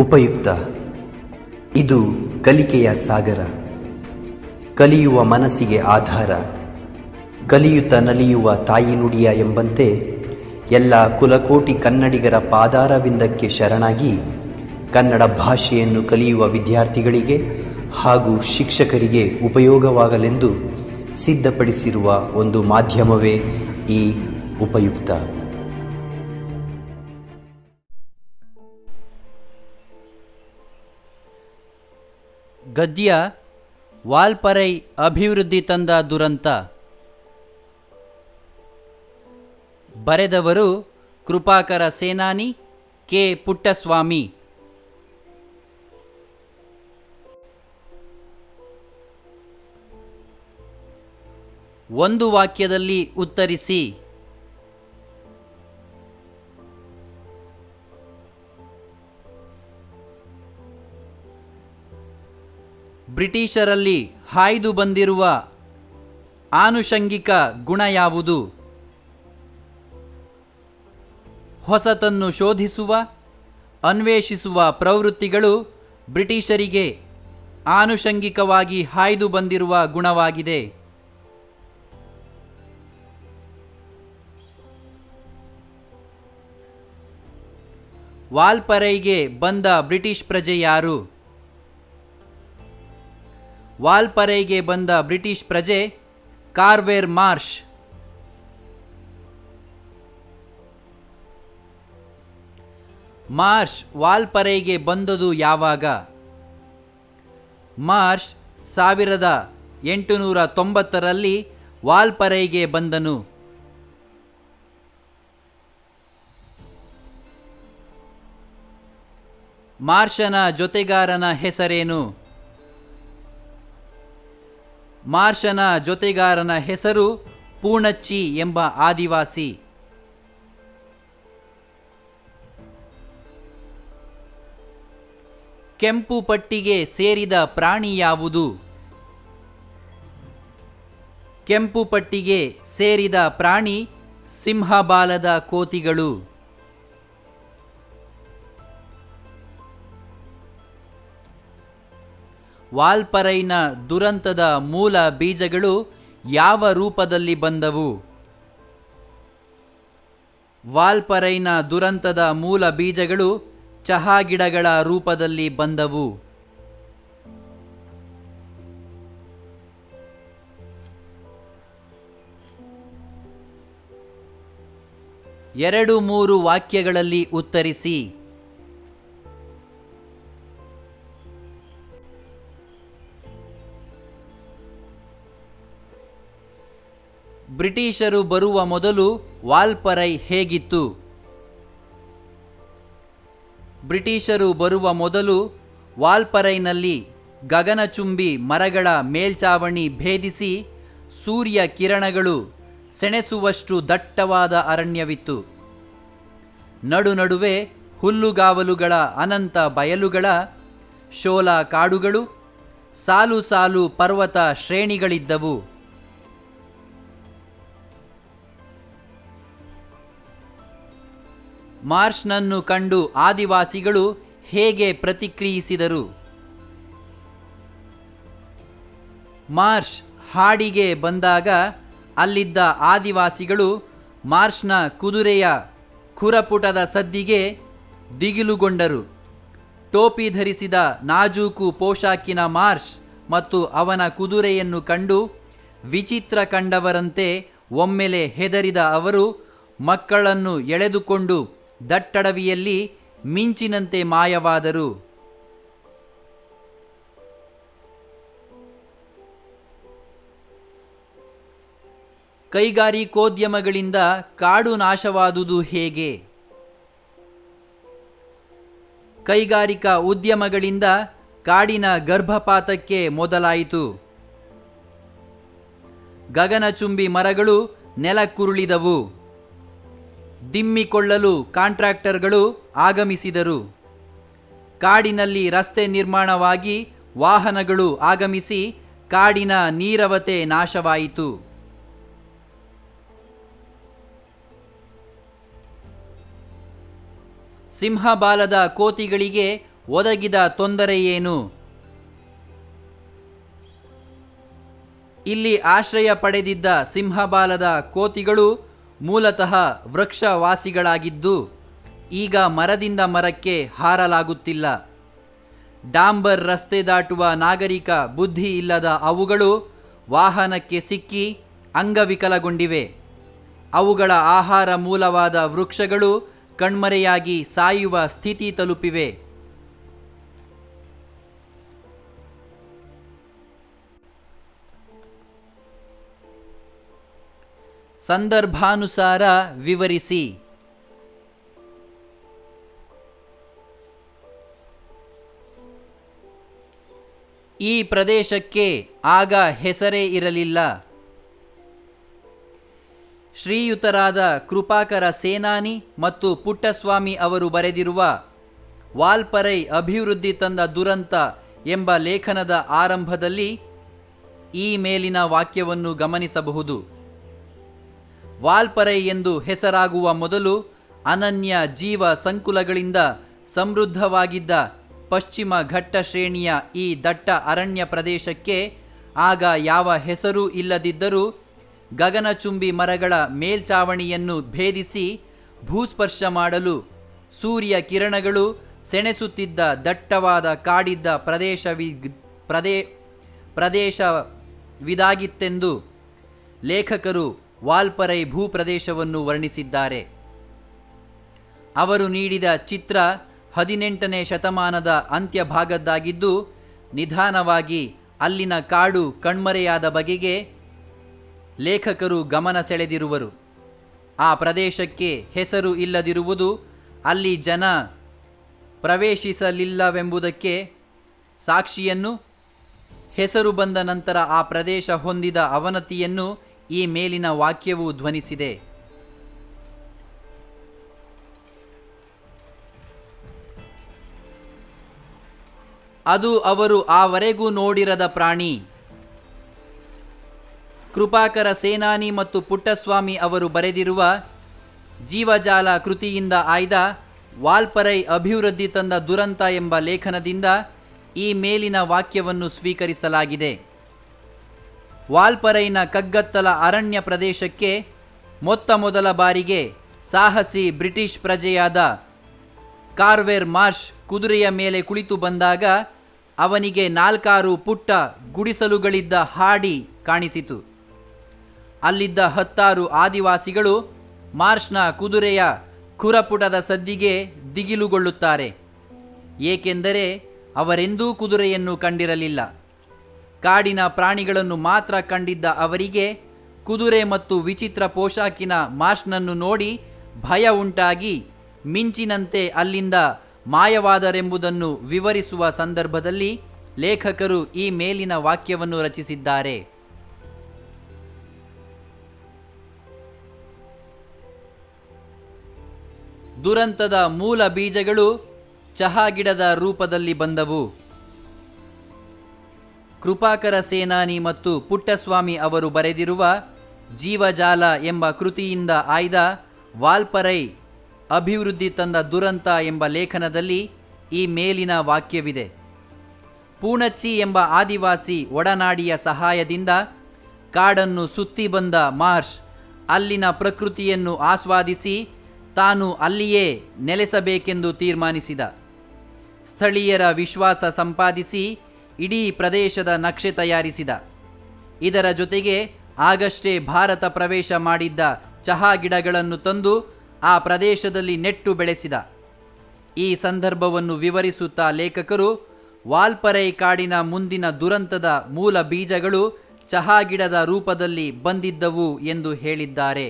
ಉಪಯುಕ್ತ. ಇದು ಕಲಿಕೆಯ ಸಾಗರ, ಕಲಿಯುವ ಮನಸ್ಸಿಗೆ ಆಧಾರ, ಕಲಿಯುತ್ತ ನಲಿಯುವ ತಾಯಿ ನುಡಿಯ ಎಂಬಂತೆ ಎಲ್ಲ ಕುಲಕೋಟಿ ಕನ್ನಡಿಗರ ಪಾದಾರವಿಂದಕ್ಕೆ ಶರಣಾಗಿ ಕನ್ನಡ ಭಾಷೆಯನ್ನು ಕಲಿಯುವ ವಿದ್ಯಾರ್ಥಿಗಳಿಗೆ ಹಾಗೂ ಶಿಕ್ಷಕರಿಗೆ ಉಪಯೋಗವಾಗಲೆಂದು ಸಿದ್ಧಪಡಿಸಿರುವ ಒಂದು ಮಾಧ್ಯಮವೇ ಈ ಉಪಯುಕ್ತ. ಗದ್ಯ ವಾಲ್ಪರೈ ಅಭಿವೃದ್ಧಿ ತಂದ ದುರಂತ. ಬರೆದವರು ಕೃಪಾಕರ ಸೇನಾನಿ, ಕೆ ಪುಟ್ಟಸ್ವಾಮಿ. ಒಂದು ವಾಕ್ಯದಲ್ಲಿ ಉತ್ತರಿಸಿ. ಬ್ರಿಟಿಷರಲ್ಲಿ ಹಾಯ್ದು ಬಂದಿರುವ ಆನುಷಂಗಿಕ ಗುಣ ಯಾವುದು? ಹೊಸತನ್ನು ಶೋಧಿಸುವ, ಅನ್ವೇಷಿಸುವ ಪ್ರವೃತ್ತಿಗಳು ಬ್ರಿಟಿಷರಿಗೆ ಆನುಷಂಗಿಕವಾಗಿ ಹಾಯ್ದು ಬಂದಿರುವ ಗುಣವಾಗಿದೆ. ವಾಲ್ಪರೈಗೆ ಬಂದ ಬ್ರಿಟಿಷ್ ಪ್ರಜೆ ಯಾರು? ವಾಲ್ಪರೈಗೆ ಬಂದ ಬ್ರಿಟಿಷ್ ಪ್ರಜೆ ಕಾರ್ವೆರ್ ಮಾರ್ಷ್. ಮಾರ್ಷ್ ವಾಲ್ಪರೈಗೆ ಬಂದದು ಯಾವಾಗ? ಮಾರ್ಷ್ 1890ರಲ್ಲಿ ವಾಲ್ಪರೈಗೆ ಬಂದನು. ಮಾರ್ಷನ ಜೊತೆಗಾರನ ಹೆಸರೇನು? ಮಾರ್ಷನ ಜೊತೆಗಾರನ ಹೆಸರು ಪೂಣಚ್ಚಿ ಎಂಬ ಆದಿವಾಸಿ. ಕೆಂಪು ಪಟ್ಟಿಗೆ ಸೇರಿದ ಪ್ರಾಣಿ ಯಾವುದು? ಕೆಂಪು ಪಟ್ಟಿಗೆ ಸೇರಿದ ಪ್ರಾಣಿ ಸಿಂಹಬಾಲದ ಕೋತಿಗಳು. ವಾಲ್ಪರೈನ ದುರಂತದ ಮೂಲ ಬೀಜಗಳು ಯಾವ ರೂಪದಲ್ಲಿ ಬಂದವು? ವಾಲ್ಪರೈನ ದುರಂತದ ಮೂಲ ಬೀಜಗಳು ಚಹಾ ಗಿಡಗಳ ರೂಪದಲ್ಲಿ ಬಂದವು. ಎರಡು ಮೂರು ವಾಕ್ಯಗಳಲ್ಲಿ ಉತ್ತರಿಸಿ. ಬ್ರಿಟಿಷರು ಬರುವ ಮೊದಲು ವಾಲ್ಪರೈ ಹೇಗಿತ್ತು? ಬ್ರಿಟಿಷರು ಬರುವ ಮೊದಲು ವಾಲ್ಪರೈನಲ್ಲಿ ಗಗನಚುಂಬಿ ಮರಗಳ ಮೇಲ್ಚಾವಣಿ ಭೇದಿಸಿ ಸೂರ್ಯ ಕಿರಣಗಳು ಸೆಣಸುವಷ್ಟು ದಟ್ಟವಾದ ಅರಣ್ಯವಿತ್ತು. ನಡುವೆ ಹುಲ್ಲುಗಾವಲುಗಳ ಅನಂತ ಬಯಲುಗಳ ಶೋಲ ಕಾಡುಗಳು, ಸಾಲು ಸಾಲು ಪರ್ವತ ಶ್ರೇಣಿಗಳಿದ್ದವು. ಮಾರ್ಷ್ನನ್ನು ಕಂಡು ಆದಿವಾಸಿಗಳು ಹೇಗೆ ಪ್ರತಿಕ್ರಿಯಿಸಿದರು? ಮಾರ್ಷ್ ಹಾಡಿಗೆ ಬಂದಾಗ ಅಲ್ಲಿದ್ದ ಆದಿವಾಸಿಗಳು ಮಾರ್ಷ್ನ ಕುದುರೆಯ ಖುರಪುಟದ ಸದ್ದಿಗೆ ದಿಗಿಲುಗೊಂಡರು. ಟೋಪಿ ಧರಿಸಿದ ನಾಜೂಕು ಪೋಷಾಕಿನ ಮಾರ್ಷ್ ಮತ್ತು ಅವನ ಕುದುರೆಯನ್ನು ಕಂಡು ವಿಚಿತ್ರ ಕಂಡವರಂತೆ ಒಮ್ಮೆಲೆ ಹೆದರಿದ ಅವರು ಮಕ್ಕಳನ್ನು ಎಳೆದುಕೊಂಡು ದಟ್ಟಡವಿಯಲ್ಲಿ ಮಿಂಚಿನಂತೆ ಮಾಯವಾದರು. ಕೈಗಾರಿಕೋದ್ಯಮಗಳಿಂದ ಕಾಡು ನಾಶವಾದುದು ಹೇಗೆ? ಕೈಗಾರಿಕಾ ಉದ್ಯಮಗಳಿಂದ ಕಾಡಿನ ಗರ್ಭಪಾತಕ್ಕೆ ಮೊದಲಾಯಿತು. ಗಗನಚುಂಬಿ ಮರಗಳು ನೆಲಕ್ಕುರುಳಿದವು. ದಿಮ್ಮಿಕೊಳ್ಳಲು ಕಾಂಟ್ರಾಕ್ಟರ್ಗಳು ಆಗಮಿಸಿದರು. ಕಾಡಿನಲ್ಲಿ ರಸ್ತೆ ನಿರ್ಮಾಣವಾಗಿ ವಾಹನಗಳು ಆಗಮಿಸಿ ಕಾಡಿನ ನೀರವತೆ ನಾಶವಾಯಿತು. ಸಿಂಹಬಾಲದ ಕೋತಿಗಳಿಗೆ ಒದಗಿದ ತೊಂದರೆಯೇನು? ಇಲ್ಲಿ ಆಶ್ರಯ ಪಡೆದಿದ್ದ ಸಿಂಹಬಾಲದ ಕೋತಿಗಳು ಮೂಲತಃ ವೃಕ್ಷವಾಸಿಗಳಾಗಿದ್ದು ಈಗ ಮರದಿಂದ ಮರಕ್ಕೆ ಹಾರಲಾಗುತ್ತಿಲ್ಲ. ಡಾಂಬರ್ ರಸ್ತೆ ದಾಟುವ ನಾಗರಿಕ ಬುದ್ಧಿ ಇಲ್ಲದ ಅವುಗಳು ವಾಹನಕ್ಕೆ ಸಿಕ್ಕಿ ಅಂಗವಿಕಲಗೊಂಡಿವೆ. ಅವುಗಳ ಆಹಾರ ಮೂಲವಾದ ವೃಕ್ಷಗಳು ಕಣ್ಮರೆಯಾಗಿ ಸಾಯುವ ಸ್ಥಿತಿ ತಲುಪಿವೆ. ಸಂದರ್ಭಾನುಸಾರ ವಿವರಿಸಿ. ಈ ಪ್ರದೇಶಕ್ಕೆ ಆಗ ಹೆಸರೇ ಇರಲಿಲ್ಲ. ಶ್ರೀಯುತರಾದ ಕೃಪಾಕರ ಸೇನಾನಿ ಮತ್ತು ಪುಟ್ಟಸ್ವಾಮಿ ಅವರು ಬರೆದಿರುವ ವಾಲ್ಪರೈ ಅಭಿವೃದ್ಧಿ ತಂದ ದುರಂತ ಎಂಬ ಲೇಖನದ ಆರಂಭದಲ್ಲಿ ಈ ಮೇಲಿನ ವಾಕ್ಯವನ್ನು ಗಮನಿಸಬಹುದು. ವಾಲ್ಪರೈ ಎಂದು ಹೆಸರಾಗುವ ಮೊದಲು ಅನನ್ಯ ಜೀವ ಸಂಕುಲಗಳಿಂದ ಸಮೃದ್ಧವಾಗಿದ್ದ ಪಶ್ಚಿಮ ಘಟ್ಟ ಶ್ರೇಣಿಯ ಈ ದಟ್ಟ ಅರಣ್ಯ ಪ್ರದೇಶಕ್ಕೆ ಆಗ ಯಾವ ಹೆಸರೂ ಇಲ್ಲದಿದ್ದರೂ ಗಗನಚುಂಬಿ ಮರಗಳ ಮೇಲ್ಚಾವಣಿಯನ್ನು ಭೇದಿಸಿ ಭೂಸ್ಪರ್ಶ ಮಾಡಲು ಸೂರ್ಯ ಕಿರಣಗಳು ಸೆಣಸುತ್ತಿದ್ದ ದಟ್ಟವಾದ ಕಾಡಿದ್ದ ಪ್ರದೇಶವಿದಾಗಿತ್ತೆಂದು ಲೇಖಕರು ವಾಲ್ಪರೈ ಭೂಪ್ರದೇಶವನ್ನು ವರ್ಣಿಸಿದ್ದಾರೆ. ಅವರು ನೀಡಿದ ಚಿತ್ರ 18ನೇ ಶತಮಾನದ ಅಂತ್ಯಭಾಗದ್ದಾಗಿದ್ದು ನಿಧಾನವಾಗಿ ಅಲ್ಲಿನ ಕಾಡು ಕಣ್ಮರೆಯಾದ ಬಗೆಗೆ ಲೇಖಕರು ಗಮನ ಸೆಳೆದಿರುವರು. ಆ ಪ್ರದೇಶಕ್ಕೆ ಹೆಸರು ಇಲ್ಲದಿರುವುದು ಅಲ್ಲಿ ಜನ ಪ್ರವೇಶಿಸಲಿಲ್ಲವೆಂಬುದಕ್ಕೆ ಸಾಕ್ಷಿಯನ್ನು, ಹೆಸರು ಬಂದ ನಂತರ ಆ ಪ್ರದೇಶ ಹೊಂದಿದ ಅವನತಿಯನ್ನು ಈ ಮೇಲಿನ ವಾಕ್ಯವು ಧ್ವನಿಸಿದೆ. ಅದು ಅವರು ಆವರೆಗೂ ನೋಡಿರದ ಪ್ರಾಣಿ. ಕೃಪಾಕರ ಸೇನಾನಿ ಮತ್ತು ಪುಟ್ಟಸ್ವಾಮಿ ಅವರು ಬರೆದಿರುವ ಜೀವಜಾಲ ಕೃತಿಯಿಂದ ಆಯ್ದ ವಾಲ್ಪರೈ ಅಭಿವೃದ್ಧಿ ತಂದ ದುರಂತ ಎಂಬ ಲೇಖನದಿಂದ ಈ ಮೇಲಿನ ವಾಕ್ಯವನ್ನು ಸ್ವೀಕರಿಸಲಾಗಿದೆ. ವಾಲ್ಪರೈನ ಕಗ್ಗತ್ತಲ ಅರಣ್ಯ ಪ್ರದೇಶಕ್ಕೆ ಮೊದಲ ಬಾರಿಗೆ ಸಾಹಸಿ ಬ್ರಿಟಿಷ್ ಪ್ರಜೆಯಾದ ಕಾರ್ವೆರ್ ಮಾರ್ಷ್ ಕುದುರೆಯ ಮೇಲೆ ಕುಳಿತು ಬಂದಾಗ ಅವನಿಗೆ 4 ಪುಟ್ಟ ಗುಡಿಸಲುಗಳಿದ್ದ ಹಾಡಿ ಕಾಣಿಸಿತು. ಅಲ್ಲಿದ್ದ 10 ಆದಿವಾಸಿಗಳು ಮಾರ್ಷ್ನ ಕುದುರೆಯ ಖುರಪುಟದ ಸದ್ದಿಗೆ ದಿಗಿಲುಗೊಳ್ಳುತ್ತಾರೆ. ಏಕೆಂದರೆ ಅವರೆಂದೂ ಕುದುರೆಯನ್ನು ಕಂಡಿರಲಿಲ್ಲ. ಕಾಡಿನ ಪ್ರಾಣಿಗಳನ್ನು ಮಾತ್ರ ಕಂಡಿದ್ದ ಅವರಿಗೆ ಕುದುರೆ ಮತ್ತು ವಿಚಿತ್ರ ಪೋಷಾಕಿನ ಮಾರ್ಷ್ನನ್ನು ನೋಡಿ ಭಯ ಉಂಟಾಗಿ ಮಿಂಚಿನಂತೆ ಅಲ್ಲಿಂದ ಮಾಯವಾದರೆಂಬುದನ್ನು ವಿವರಿಸುವ ಸಂದರ್ಭದಲ್ಲಿ ಲೇಖಕರು ಈ ಮೇಲಿನ ವಾಕ್ಯವನ್ನು ರಚಿಸಿದ್ದಾರೆ. ದುರಂತದ ಮೂಲ ಬೀಜಗಳು ಚಹಾ ಗಿಡದ ರೂಪದಲ್ಲಿ ಬಂದವು. ಕೃಪಾಕರ ಸೇನಾನಿ ಮತ್ತು ಪುಟ್ಟಸ್ವಾಮಿ ಅವರು ಬರೆದಿರುವ ಜೀವಜಾಲ ಎಂಬ ಕೃತಿಯಿಂದ ಆಯ್ದ ವಾಲ್ಪರೈ ಅಭಿವೃದ್ಧಿ ತಂದ ದುರಂತ ಎಂಬ ಲೇಖನದಲ್ಲಿ ಈ ಮೇಲಿನ ವಾಕ್ಯವಿದೆ. ಪೂಣಚ್ಚಿ ಎಂಬ ಆದಿವಾಸಿ ಒಡನಾಡಿಯ ಸಹಾಯದಿಂದ ಕಾಡನ್ನು ಸುತ್ತಿ ಬಂದ ಮಾರ್ಷ್ ಅಲ್ಲಿನ ಪ್ರಕೃತಿಯನ್ನು ಆಸ್ವಾದಿಸಿ ತಾನು ಅಲ್ಲಿಯೇ ನೆಲೆಸಬೇಕೆಂದು ತೀರ್ಮಾನಿಸಿದ. ಸ್ಥಳೀಯರ ವಿಶ್ವಾಸ ಸಂಪಾದಿಸಿ ಇಡೀ ಪ್ರದೇಶದ ನಕ್ಷೆ ತಯಾರಿಸಿದ. ಇದರ ಜೊತೆಗೆ ಆಗಷ್ಟೇ ಭಾರತ ಪ್ರವೇಶ ಮಾಡಿದ್ದ ಚಹಾ ಗಿಡಗಳನ್ನು ತಂದು ಆ ಪ್ರದೇಶದಲ್ಲಿ ನೆಟ್ಟು ಬೆಳೆಸಿದ. ಈ ಸಂದರ್ಭವನ್ನು ವಿವರಿಸುತ್ತಾ ಲೇಖಕರು ವಾಲ್ಪರೈ ಕಾಡಿನ ಮುಂದಿನ ದುರಂತದ ಮೂಲ ಬೀಜಗಳು ಚಹಾ ಗಿಡದ ರೂಪದಲ್ಲಿ ಬಂದಿದ್ದವು ಎಂದು ಹೇಳಿದ್ದಾರೆ.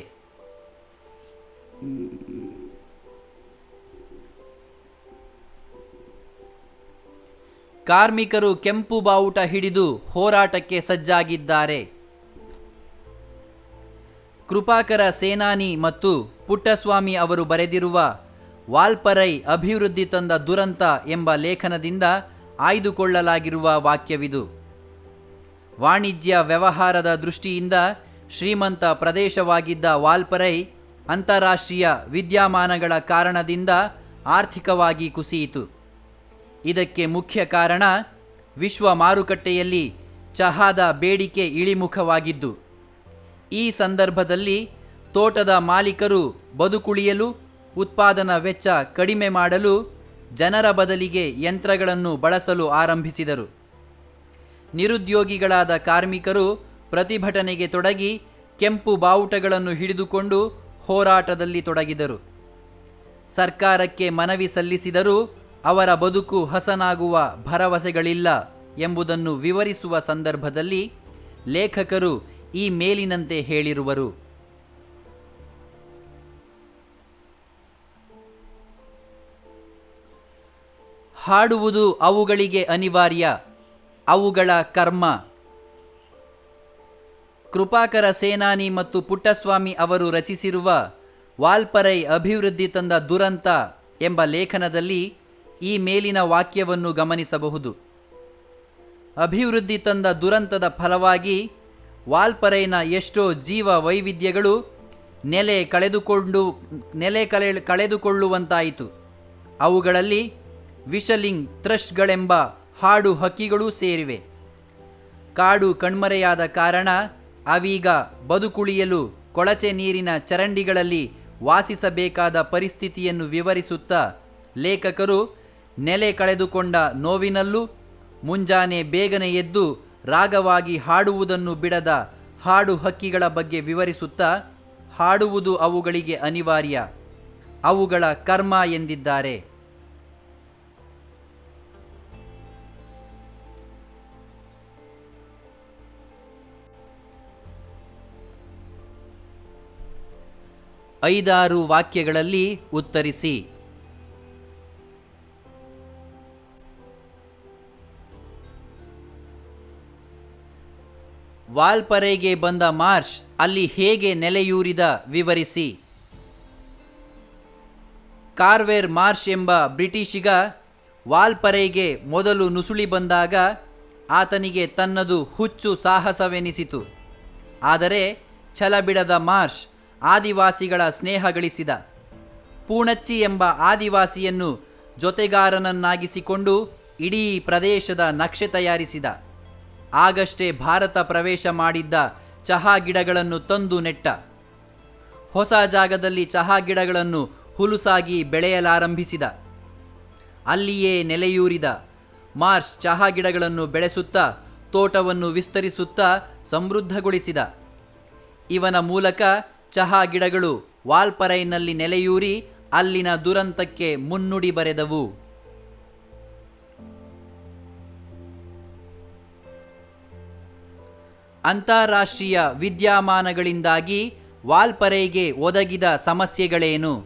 ಕಾರ್ಮಿಕರು ಕೆಂಪು ಬಾವುಟ ಹಿಡಿದು ಹೋರಾಟಕ್ಕೆ ಸಜ್ಜಾಗಿದ್ದಾರೆ. ಕೃಪಾಕರ ಸೇನಾನಿ ಮತ್ತು ಪುಟ್ಟಸ್ವಾಮಿ ಅವರು ಬರೆದಿರುವ ವಾಲ್ಪರೈ ಅಭಿವೃದ್ಧಿ ತಂದ ದುರಂತ ಎಂಬ ಲೇಖನದಿಂದ ಆಯ್ದುಕೊಳ್ಳಲಾಗಿರುವ ವಾಕ್ಯವಿದು. ವಾಣಿಜ್ಯ ವ್ಯವಹಾರದ ದೃಷ್ಟಿಯಿಂದ ಶ್ರೀಮಂತ ಪ್ರದೇಶವಾಗಿದ್ದ ವಾಲ್ಪರೈ ಅಂತಾರಾಷ್ಟ್ರೀಯ ವಿದ್ಯಮಾನಗಳ ಕಾರಣದಿಂದ ಆರ್ಥಿಕವಾಗಿ ಕುಸಿಯಿತು. ಇದಕ್ಕೆ ಮುಖ್ಯ ಕಾರಣ ವಿಶ್ವ ಮಾರುಕಟ್ಟೆಯಲ್ಲಿ ಚಹಾದ ಬೇಡಿಕೆ ಇಳಿಮುಖವಾಗಿದ್ದು. ಈ ಸಂದರ್ಭದಲ್ಲಿ ತೋಟದ ಮಾಲೀಕರು ಬದುಕುಳಿಯಲು ಉತ್ಪಾದನಾ ವೆಚ್ಚ ಕಡಿಮೆ ಮಾಡಲು ಜನರ ಬದಲಿಗೆ ಯಂತ್ರಗಳನ್ನು ಬಳಸಲು ಆರಂಭಿಸಿದರು. ನಿರುದ್ಯೋಗಿಗಳಾದ ಕಾರ್ಮಿಕರು ಪ್ರತಿಭಟನೆಗೆ ತೊಡಗಿ ಕೆಂಪು ಬಾವುಟಗಳನ್ನು ಹಿಡಿದುಕೊಂಡು ಹೋರಾಟದಲ್ಲಿ ತೊಡಗಿದರು. ಸರ್ಕಾರಕ್ಕೆ ಮನವಿ ಸಲ್ಲಿಸಿದರೂ ಅವರ ಬದುಕು ಹಸನಾಗುವ ಭರವಸೆಗಳಿಲ್ಲ ಎಂಬುದನ್ನು ವಿವರಿಸುವ ಸಂದರ್ಭದಲ್ಲಿ ಲೇಖಕರು ಈ ಮೇಲಿನಂತೆ ಹೇಳಿರುವರು. ಹಾಡುವುದು ಅವುಗಳಿಗೆ ಅನಿವಾರ್ಯ, ಅವುಗಳ ಕರ್ಮ. ಕೃಪಾಕರ ಸೇನಾನಿ ಮತ್ತು ಪುಟ್ಟಸ್ವಾಮಿ ಅವರು ರಚಿಸಿರುವ ವಾಲ್ಪರೈ ಅಭಿವೃದ್ಧಿ ತಂದ ದುರಂತ ಎಂಬ ಲೇಖನದಲ್ಲಿ ಈ ಮೇಲಿನ ವಾಕ್ಯವನ್ನು ಗಮನಿಸಬಹುದು. ಅಭಿವೃದ್ಧಿ ತಂದ ದುರಂತದ ಫಲವಾಗಿ ವಾಲ್ಪರೈನ ಎಷ್ಟೋ ಜೀವ ವೈವಿಧ್ಯಗಳು ಕಳೆದುಕೊಳ್ಳುವಂತಾಯಿತು. ಅವುಗಳಲ್ಲಿ ವಿಷಲಿಂಗ್ ಥ್ರಶ್ಗಳೆಂಬ ಹಾಡು ಹಕ್ಕಿಗಳೂ ಸೇರಿವೆ. ಕಾಡು ಕಣ್ಮರೆಯಾದ ಕಾರಣ ಅವೀಗ ಬದುಕುಳಿಯಲು ಕೊಳಚೆ ನೀರಿನ ಚರಂಡಿಗಳಲ್ಲಿ ವಾಸಿಸಬೇಕಾದ ಪರಿಸ್ಥಿತಿಯನ್ನು ವಿವರಿಸುತ್ತಾ ಲೇಖಕರು ನೆಲೆ ಕಳೆದುಕೊಂಡ ನೋವಿನಲ್ಲೂ ಮುಂಜಾನೆ ಬೇಗನೆ ಎದ್ದು ರಾಗವಾಗಿ ಹಾಡುವುದನ್ನು ಬಿಡದ ಹಾಡು ಹಕ್ಕಿಗಳ ಬಗ್ಗೆ ವಿವರಿಸುತ್ತಾ ಹಾಡುವುದು ಅವುಗಳಿಗೆ ಅನಿವಾರ್ಯ, ಅವುಗಳ ಕರ್ಮ ಎಂದಿದ್ದಾರೆ. ಐದಾರು ವಾಕ್ಯಗಳಲ್ಲಿ ಉತ್ತರಿಸಿ. ವಾಲ್ಪರೈಗೆ ಬಂದ ಮಾರ್ಷ್ ಅಲ್ಲಿ ಹೇಗೆ ನೆಲೆಯೂರಿದ ವಿವರಿಸಿ. ಕಾರ್ವೆರ್ ಮಾರ್ಷ್ ಎಂಬ ಬ್ರಿಟಿಷಿಗ ವಾಲ್ಪರೈಗೆ ಮೊದಲು ನುಸುಳಿ ಬಂದಾಗ ಆತನಿಗೆ ತನ್ನದು ಹುಚ್ಚು ಸಾಹಸವೆನಿಸಿತು. ಆದರೆ ಛಲಬಿಡದ ಮಾರ್ಷ್ ಆದಿವಾಸಿಗಳ ಸ್ನೇಹ ಗಳಿಸಿದ. ಪೂಣಚ್ಚಿ ಎಂಬ ಆದಿವಾಸಿಯನ್ನು ಜೊತೆಗಾರನನ್ನಾಗಿಸಿಕೊಂಡು ಇಡೀ ಪ್ರದೇಶದ ನಕ್ಷೆ ತಯಾರಿಸಿದ. ಆಗಷ್ಟೇ ಭಾರತ ಪ್ರವೇಶ ಮಾಡಿದ್ದ ಚಹಾ ಗಿಡಗಳನ್ನು ತಂದು ನೆಟ್ಟ. ಹೊಸ ಜಾಗದಲ್ಲಿ ಚಹಾ ಗಿಡಗಳನ್ನು ಹುಲುಸಾಗಿ ಬೆಳೆಯಲಾರಂಭಿಸಿದ. ಅಲ್ಲಿಯೇ ನೆಲೆಯೂರಿದ ಮಾರ್ಷ್ ಚಹಾ ಗಿಡಗಳನ್ನು ಬೆಳೆಸುತ್ತಾ ತೋಟವನ್ನು ವಿಸ್ತರಿಸುತ್ತಾ ಸಮೃದ್ಧಗೊಳಿಸಿದ. ಇವನ ಮೂಲಕ ಚಹಾ ಗಿಡಗಳು ವಾಲ್ಪರೈನಲ್ಲಿ ನೆಲೆಯೂರಿ ಅಲ್ಲಿನ ದುರಂತಕ್ಕೆ ಮುನ್ನುಡಿ ಬರೆದವು. ಅಂತಾರಾಷ್ಟ್ರೀಯ ವಿದ್ಯಮಾನಗಳಿಂದಾಗಿ ವಾಲ್ಪರೈಗೆ ಒದಗಿದ ಸಮಸ್ಯೆಗಳೇನು?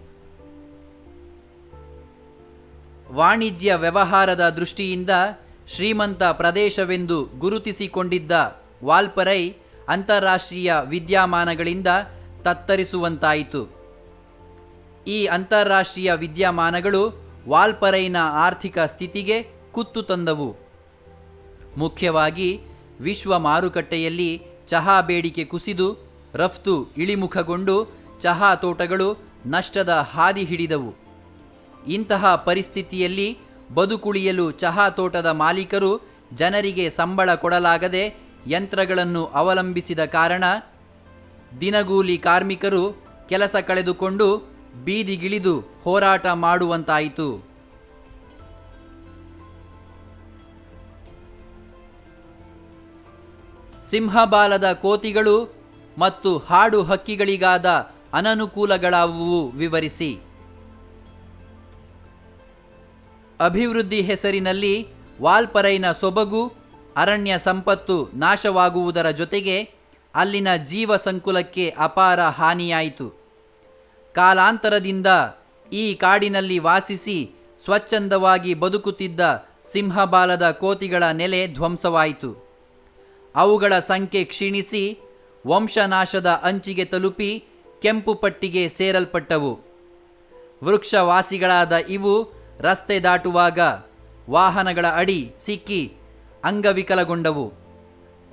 ವಾಣಿಜ್ಯ ವ್ಯವಹಾರದ ದೃಷ್ಟಿಯಿಂದ ಶ್ರೀಮಂತ ಪ್ರದೇಶವೆಂದು ಗುರುತಿಸಿಕೊಂಡಿದ್ದ ವಾಲ್ಪರೈ ಅಂತಾರಾಷ್ಟ್ರೀಯ ವಿದ್ಯಮಾನಗಳಿಂದ ತತ್ತರಿಸುವಂತಾಯಿತು. ಈ ಅಂತಾರಾಷ್ಟ್ರೀಯ ವಿದ್ಯಮಾನಗಳು ವಾಲ್ಪರೈನ ಆರ್ಥಿಕ ಸ್ಥಿತಿಗೆ ಕುತ್ತು ತಂದವು. ಮುಖ್ಯವಾಗಿ ವಿಶ್ವ ಮಾರುಕಟ್ಟೆಯಲ್ಲಿ ಚಹಾ ಬೇಡಿಕೆ ಕುಸಿದು ರಫ್ತು ಇಳಿಮುಖಗೊಂಡು ಚಹಾ ತೋಟಗಳು ನಷ್ಟದ ಹಾದಿ ಹಿಡಿದವು. ಇಂತಹ ಪರಿಸ್ಥಿತಿಯಲ್ಲಿ ಬದುಕುಳಿಯಲು ಚಹಾ ತೋಟದ ಮಾಲೀಕರು ಜನರಿಗೆ ಸಂಬಳ ಕೊಡಲಾಗದೆ ಯಂತ್ರಗಳನ್ನು ಅವಲಂಬಿಸಿದ ಕಾರಣ ದಿನಗೂಲಿ ಕಾರ್ಮಿಕರು ಕೆಲಸ ಕಳೆದುಕೊಂಡು ಬೀದಿಗಿಳಿದು ಹೋರಾಟ ಮಾಡುವಂತಾಯಿತು. ಸಿಂಹಬಾಲದ ಕೋತಿಗಳು ಮತ್ತು ಹಾಡು ಹಕ್ಕಿಗಳಿಗಾದ ಅನನುಕೂಲಗಳಾವುವು ವಿವರಿಸಿ. ಅಭಿವೃದ್ಧಿ ಹೆಸರಿನಲ್ಲಿ ವಾಲ್ಪರೈನ ಸೊಬಗು ಅರಣ್ಯ ಸಂಪತ್ತು ನಾಶವಾಗುವುದರ ಜೊತೆಗೆ ಅಲ್ಲಿನ ಜೀವ ಸಂಕುಲಕ್ಕೆ ಅಪಾರ ಹಾನಿಯಾಯಿತು. ಕಾಲಾಂತರದಿಂದ ಈ ಕಾಡಿನಲ್ಲಿ ವಾಸಿಸಿ ಸ್ವಚ್ಛಂದವಾಗಿ ಬದುಕುತ್ತಿದ್ದ ಸಿಂಹಬಾಲದ ಕೋತಿಗಳ ನೆಲೆ ಧ್ವಂಸವಾಯಿತು. ಅವುಗಳ ಸಂಖ್ಯೆ ಕ್ಷೀಣಿಸಿ ವಂಶನಾಶದ ಅಂಚಿಗೆ ತಲುಪಿ ಕೆಂಪು ಪಟ್ಟಿಗೆ ಸೇರಲ್ಪಟ್ಟವು. ವೃಕ್ಷವಾಸಿಗಳಾದ ಇವು ರಸ್ತೆ ದಾಟುವಾಗ ವಾಹನಗಳ ಅಡಿ ಸಿಕ್ಕಿ ಅಂಗವಿಕಲಗೊಂಡವು.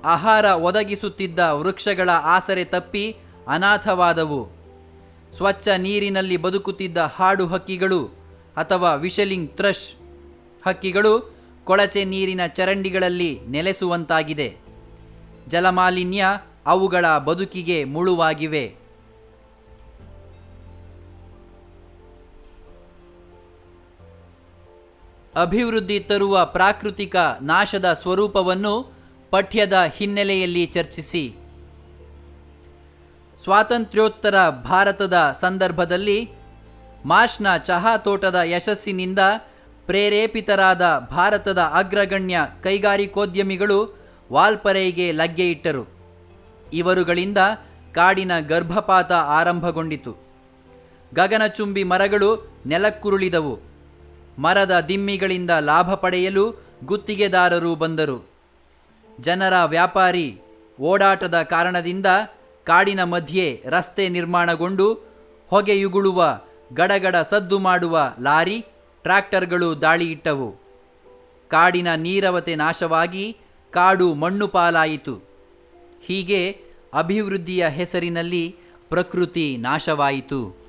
ಆಹಾರ ಒದಗಿಸುತ್ತಿದ್ದ ವೃಕ್ಷಗಳ ಆಸರೆ ತಪ್ಪಿ ಅನಾಥವಾದವು. ಸ್ವಚ್ಛ ನೀರಿನಲ್ಲಿ ಬದುಕುತ್ತಿದ್ದ ಹಾಡು ಹಕ್ಕಿಗಳು ಅಥವಾ ವಿಷಲಿಂಗ್ ಥ್ರಶ್ ಹಕ್ಕಿಗಳು ಕೊಳಚೆ ನೀರಿನ ಚರಂಡಿಗಳಲ್ಲಿ ನೆಲೆಸುವಂತಾಗಿದೆ. ಜಲಮಾಲಿನ್ಯ ಅವುಗಳ ಬದುಕಿಗೆ ಮುಳುವಾಗಿವೆ. ಅಭಿವೃದ್ಧಿ ತರುವ ಪ್ರಾಕೃತಿಕ ನಾಶದ ಸ್ವರೂಪವನ್ನು ಪಠ್ಯದ ಹಿನ್ನೆಲೆಯಲ್ಲಿ ಚರ್ಚಿಸಿ. ಸ್ವಾತಂತ್ರ್ಯೋತ್ತರ ಭಾರತದ ಸಂದರ್ಭದಲ್ಲಿ ಮಾರ್ಷ್ನ ಚಹಾ ತೋಟದ ಯಶಸ್ಸಿನಿಂದ ಪ್ರೇರೇಪಿತರಾದ ಭಾರತದ ಅಗ್ರಗಣ್ಯ ಕೈಗಾರಿಕೋದ್ಯಮಿಗಳು ವಾಲ್ಪರೈಗೆ ಲಗ್ಗೆಯಿಟ್ಟರು. ಇವರುಗಳಿಂದ ಕಾಡಿನ ಗರ್ಭಪಾತ ಆರಂಭಗೊಂಡಿತು. ಗಗನಚುಂಬಿ ಮರಗಳು ನೆಲಕ್ಕುರುಳಿದವು. ಮರದ ದಿಮ್ಮಿಗಳಿಂದ ಲಾಭ ಪಡೆಯಲು ಗುತ್ತಿಗೆದಾರರು ಬಂದರು. ಜನರ ವ್ಯಾಪಾರಿ ಓಡಾಟದ ಕಾರಣದಿಂದ ಕಾಡಿನ ಮಧ್ಯೆ ರಸ್ತೆ ನಿರ್ಮಾಣಗೊಂಡು ಹೊಗೆಯುಗುಳುವ ಗಡಗಡ ಸದ್ದು ಮಾಡುವ ಲಾರಿ, ಟ್ರ್ಯಾಕ್ಟರ್ಗಳು ದಾಳಿಯಿಟ್ಟವು. ಕಾಡಿನ ನೀರವತೆ ನಾಶವಾಗಿ ಕಾಡು ಮಣ್ಣು ಪಾಲಾಯಿತು. ಹೀಗೆ ಅಭಿವೃದ್ಧಿಯ ಹೆಸರಿನಲ್ಲಿ ಪ್ರಕೃತಿ ನಾಶವಾಯಿತು.